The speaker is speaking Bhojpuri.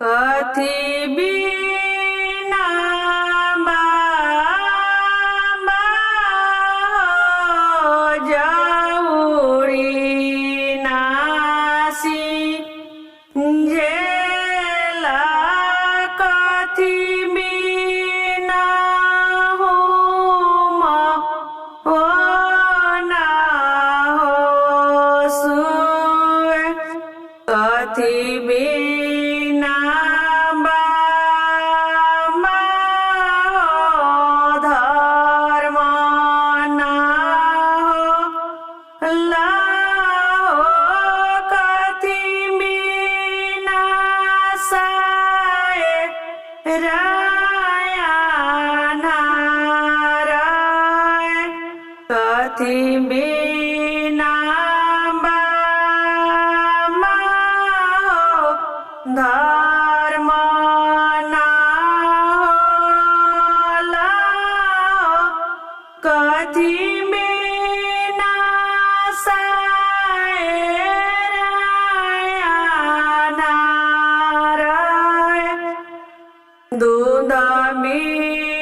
कथी बिना बाबा जौरी नासी झेला कथी बिना होम हो ना हो सुए कथी बिना बाबा हो धर्म ना हो लाहो कथी बिना साए राया नाराय कथी बिना बाबा हो धर्म ना हो लाहो कथी बिना साए राया नाराय दूध में